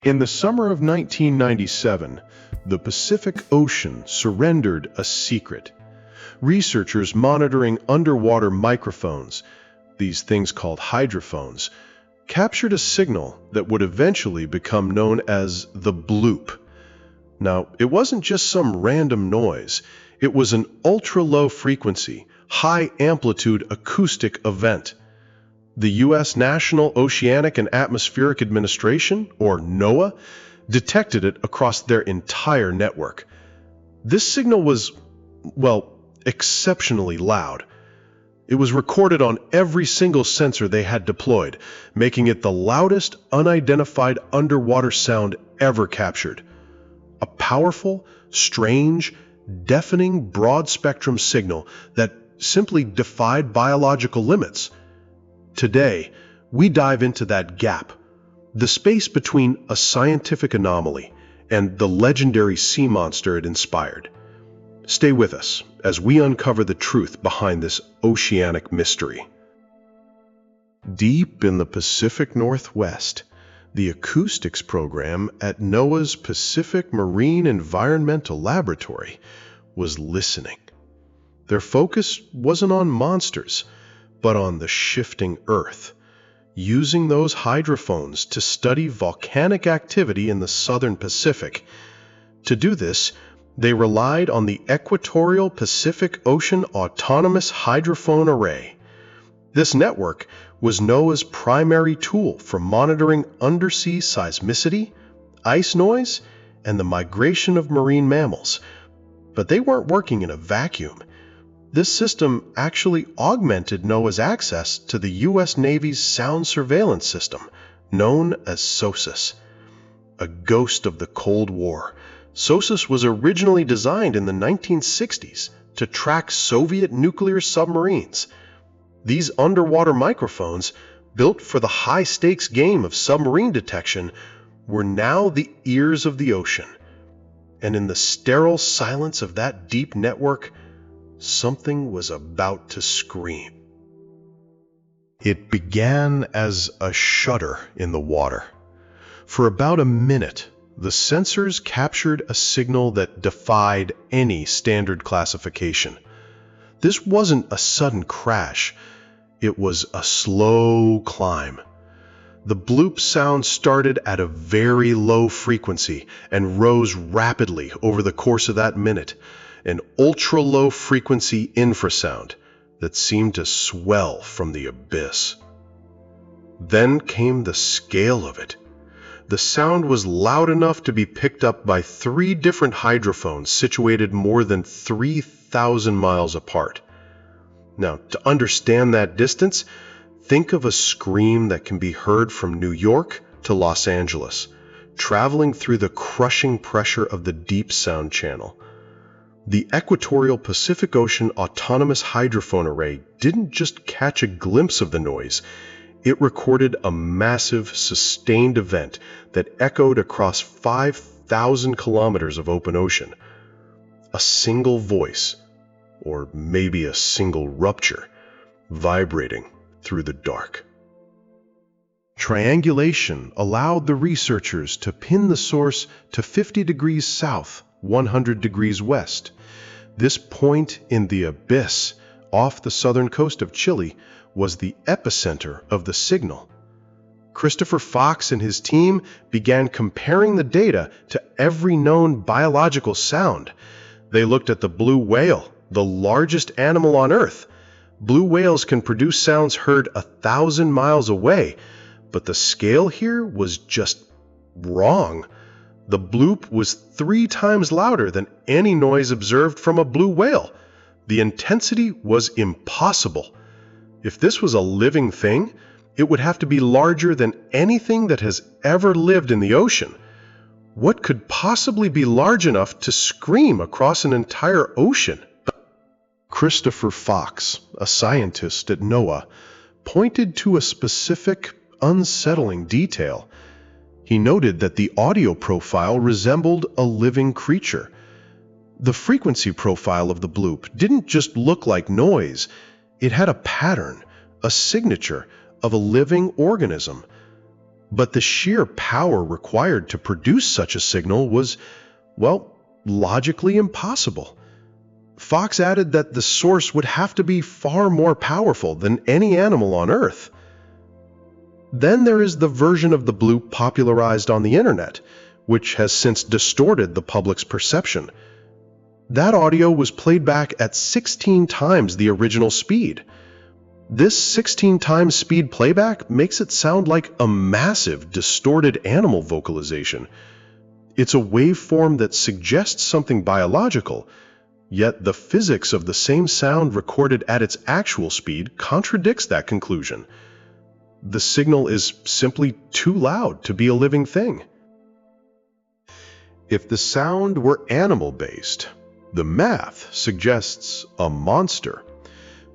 In the summer of 1997, the Pacific Ocean surrendered a secret. Researchers monitoring underwater microphones, these things called hydrophones, captured a signal that would eventually become known as the bloop. Now, it wasn't just some random noise. It was an ultra-low frequency, high-amplitude acoustic event. The U.S. National Oceanic and Atmospheric Administration, or NOAA, detected it across their entire network. This signal was, well, exceptionally loud. It was recorded on every single sensor they had deployed, making it the loudest unidentified underwater sound ever captured. A powerful, strange, deafening broad-spectrum signal that simply defied biological limits. Today, we dive into that gap, the space between a scientific anomaly and the legendary sea monster it inspired. Stay with us as we uncover the truth behind this oceanic mystery. Deep in the Pacific Northwest, the acoustics program at NOAA's Pacific Marine Environmental Laboratory was listening. Their focus wasn't on monsters, but on the shifting Earth, using those hydrophones to study volcanic activity in the southern Pacific. To do this, they relied on the Equatorial Pacific Ocean Autonomous Hydrophone Array. This network was NOAA's primary tool for monitoring undersea seismicity, ice noise, and the migration of marine mammals. But they weren't working in a vacuum. This system actually augmented NOAA's access to the U.S. Navy's sound surveillance system, known as SOSUS. A ghost of the Cold War, SOSUS was originally designed in the 1960s to track Soviet nuclear submarines. These underwater microphones, built for the high-stakes game of submarine detection, were now the ears of the ocean. And in the sterile silence of that deep network, something was about to scream. It began as a shudder in the water. For about a minute, the sensors captured a signal that defied any standard classification. This wasn't a sudden crash. It was a slow climb. The bloop sound started at a very low frequency and rose rapidly over the course of that minute. An ultra-low frequency infrasound that seemed to swell from the abyss. Then came the scale of it. The sound was loud enough to be picked up by 3 different hydrophones situated more than 3,000 miles apart. Now, to understand that distance, think of a scream that can be heard from New York to Los Angeles, traveling through the crushing pressure of the deep sound channel. The Equatorial Pacific Ocean Autonomous Hydrophone Array didn't just catch a glimpse of the noise, it recorded a massive, sustained event that echoed across 5,000 kilometers of open ocean. A single voice, or maybe a single rupture, vibrating through the dark. Triangulation allowed the researchers to pin the source to 50 degrees south, 100 degrees west. This point in the abyss off the southern coast of Chile was the epicenter of the signal. Christopher Fox and his team began comparing the data to every known biological sound. They looked at the blue whale, the largest animal on Earth. Blue whales can produce sounds heard 1,000 miles away, but the scale here was just wrong. The bloop was 3 times louder than any noise observed from a blue whale. The intensity was impossible. If this was a living thing, it would have to be larger than anything that has ever lived in the ocean. What could possibly be large enough to scream across an entire ocean? Christopher Fox, a scientist at NOAA, pointed to a specific, unsettling detail. He noted that the audio profile resembled a living creature. The frequency profile of the bloop didn't just look like noise. It had a pattern, a signature of a living organism. But the sheer power required to produce such a signal was, well, logically impossible. Fox added that the source would have to be far more powerful than any animal on Earth. Then there is the version of the bloop popularized on the internet, which has since distorted the public's perception. That audio was played back at 16 times the original speed. This 16 times speed playback makes it sound like a massive, distorted animal vocalization. It's a waveform that suggests something biological, yet the physics of the same sound recorded at its actual speed contradicts that conclusion. The signal is simply too loud to be a living thing. If the sound were animal-based, the math suggests a monster.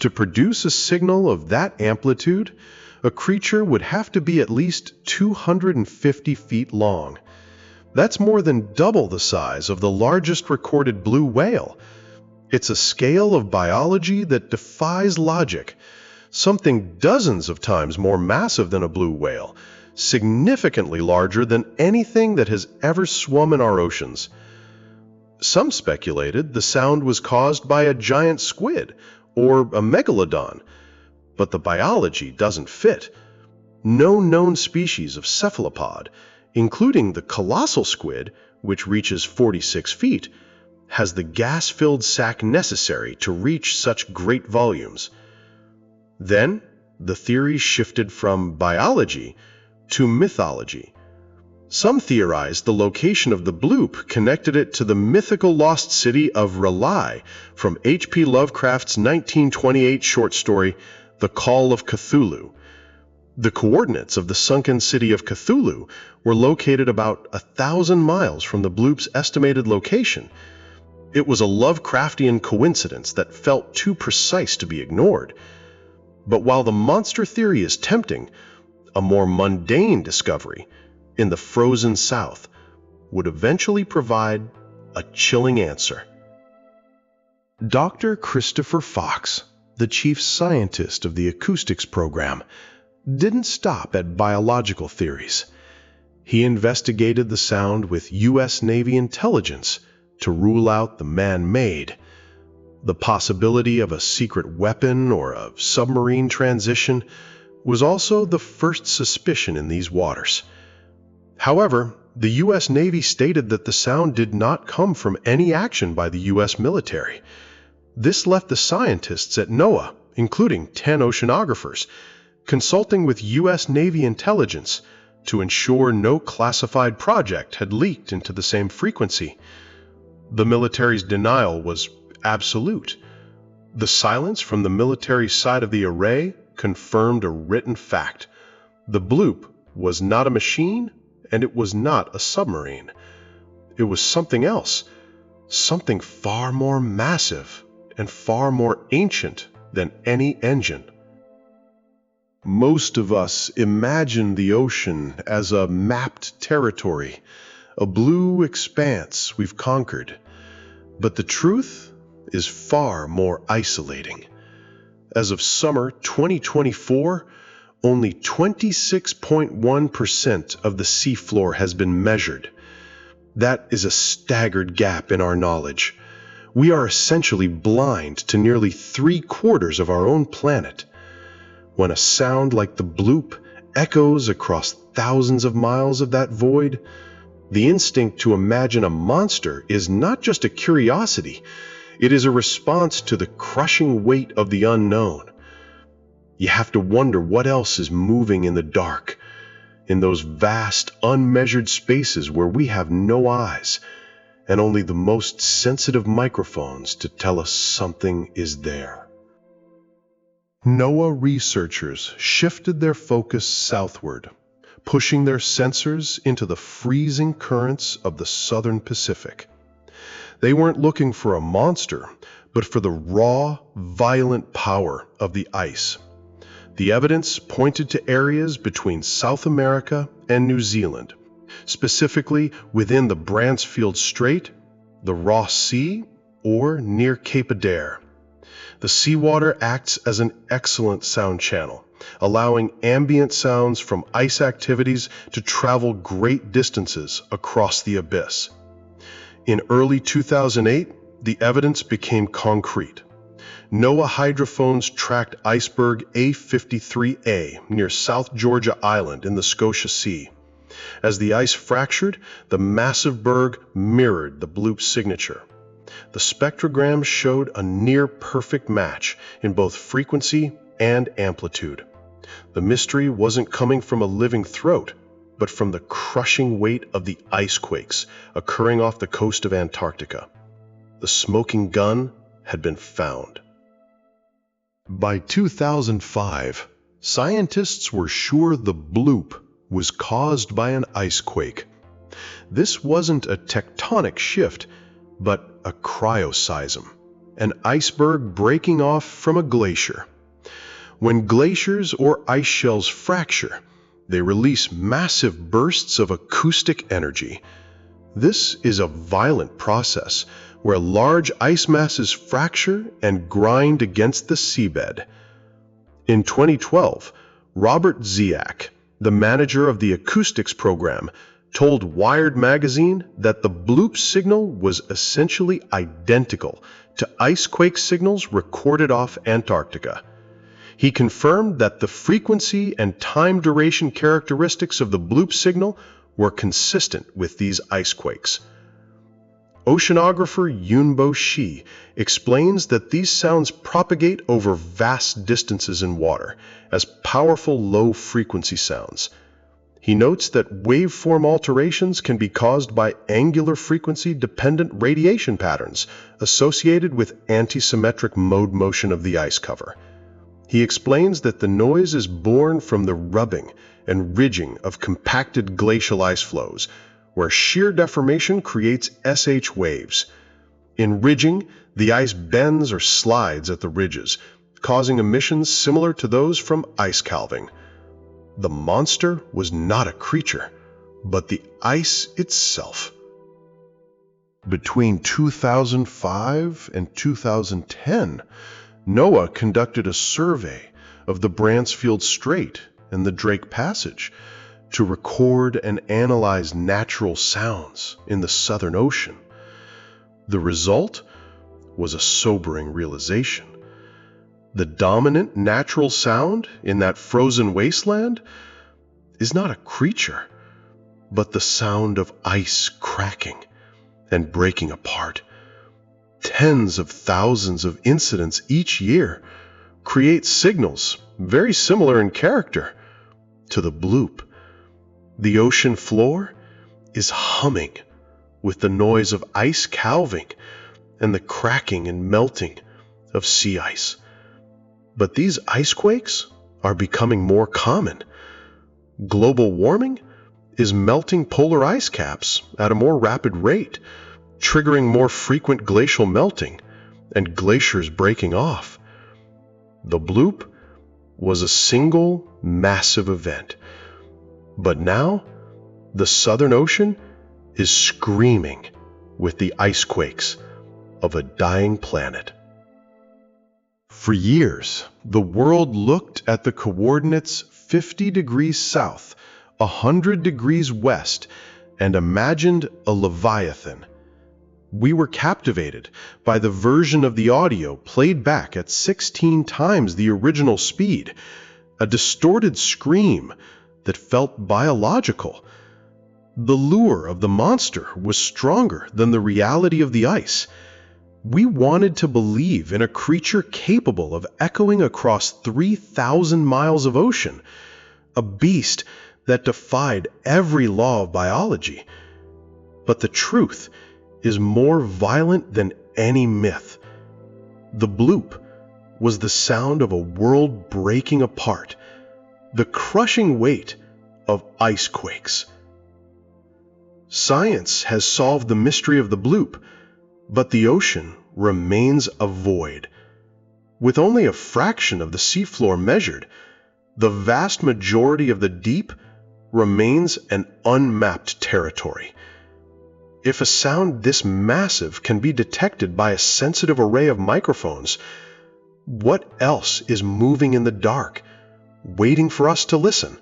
To produce a signal of that amplitude, a creature would have to be at least 250 feet long. That's more than double the size of the largest recorded blue whale. It's a scale of biology that defies logic, something dozens of times more massive than a blue whale, significantly larger than anything that has ever swum in our oceans. Some speculated the sound was caused by a giant squid or a megalodon, but the biology doesn't fit. No known species of cephalopod, including the colossal squid, which reaches 46 feet, has the gas-filled sac necessary to reach such great volumes. Then, the theory shifted from biology to mythology. Some theorized the location of the bloop connected it to the mythical lost city of R'lyeh from H.P. Lovecraft's 1928 short story, The Call of Cthulhu. The coordinates of the sunken city of Cthulhu were located about 1,000 miles from the bloop's estimated location. It was a Lovecraftian coincidence that felt too precise to be ignored. But while the monster theory is tempting, a more mundane discovery in the frozen South would eventually provide a chilling answer. Dr. Christopher Fox, the chief scientist of the acoustics program, didn't stop at biological theories. He investigated the sound with U.S. Navy intelligence to rule out the man-made. The possibility of a secret weapon or a submarine transition was also the first suspicion in these waters. However, the U.S. Navy stated that the sound did not come from any action by the U.S. military. This left the scientists at NOAA, including 10 oceanographers, consulting with U.S. Navy intelligence to ensure no classified project had leaked into the same frequency. The military's denial was absolute. The silence from the military side of the array confirmed a written fact. The bloop was not a machine, and it was not a submarine. It was something else, something far more massive and far more ancient than any engine. Most of us imagine the ocean as a mapped territory, a blue expanse we've conquered. But the truth is far more isolating. As of summer 2024, only 26.1% of the seafloor has been measured. That is a staggered gap in our knowledge. We are essentially blind to nearly 3/4 of our own planet. When a sound like the bloop echoes across thousands of miles of that void, the instinct to imagine a monster is not just a curiosity, it is a response to the crushing weight of the unknown. You have to wonder what else is moving in the dark, in those vast, unmeasured spaces where we have no eyes, and only the most sensitive microphones to tell us something is there. NOAA researchers shifted their focus southward, pushing their sensors into the freezing currents of the southern Pacific. They weren't looking for a monster, but for the raw, violent power of the ice. The evidence pointed to areas between South America and New Zealand, specifically within the Bransfield Strait, the Ross Sea, or near Cape Adare. The seawater acts as an excellent sound channel, allowing ambient sounds from ice activities to travel great distances across the abyss. In early 2008, the evidence became concrete. NOAA hydrophones tracked iceberg A53A near South Georgia Island in the Scotia Sea. As the ice fractured, the massive berg mirrored the Bloop signature. The spectrogram showed a near-perfect match in both frequency and amplitude. The mystery wasn't coming from a living throat, but from the crushing weight of the ice quakes occurring off the coast of Antarctica. The smoking gun had been found. By 2005, scientists were sure the Bloop was caused by an ice quake. This wasn't a tectonic shift, but a cryoseism, an iceberg breaking off from a glacier. When glaciers or ice shells fracture, they release massive bursts of acoustic energy. This is a violent process where large ice masses fracture and grind against the seabed. In 2012, Robert Ziak, the manager of the acoustics program, told Wired magazine that the Bloop signal was essentially identical to icequake signals recorded off Antarctica. He confirmed that the frequency and time duration characteristics of the Bloop signal were consistent with these icequakes. Oceanographer Yunbo Shi explains that these sounds propagate over vast distances in water as powerful low-frequency sounds. He notes that waveform alterations can be caused by angular frequency-dependent radiation patterns associated with antisymmetric mode motion of the ice cover. He explains that the noise is born from the rubbing and ridging of compacted glacial ice flows, where shear deformation creates SH waves. In ridging, the ice bends or slides at the ridges, causing emissions similar to those from ice calving. The monster was not a creature, but the ice itself. Between 2005 and 2010, NOAA conducted a survey of the Bransfield Strait and the Drake Passage to record and analyze natural sounds in the Southern Ocean. The result was a sobering realization. The dominant natural sound in that frozen wasteland is not a creature, but the sound of ice cracking and breaking apart. Tens of thousands of incidents each year create signals very similar in character to the Bloop. The ocean floor is humming with the noise of ice calving and the cracking and melting of sea ice. But these icequakes are becoming more common. Global warming is melting polar ice caps at a more rapid rate, triggering more frequent glacial melting and glaciers breaking off. The Bloop was a single massive event. But now, the Southern Ocean is screaming with the icequakes of a dying planet. For years, the world looked at the coordinates 50 degrees south, 100 degrees west, and imagined a Leviathan. We were captivated by the version of the audio played back at 16 times the original speed, a distorted scream that felt biological. The lure of the monster was stronger than the reality of the ice. We wanted to believe in a creature capable of echoing across 3,000 miles of ocean, a beast that defied every law of biology. But the truth is more violent than any myth. The Bloop was the sound of a world breaking apart, the crushing weight of ice quakes. Science has solved the mystery of the Bloop, but the ocean remains a void. With only a fraction of the seafloor measured, the vast majority of the deep remains an unmapped territory. If a sound this massive can be detected by a sensitive array of microphones, what else is moving in the dark, waiting for us to listen.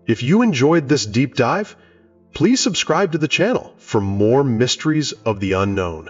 If you enjoyed this deep dive, please subscribe to the channel for more mysteries of the unknown.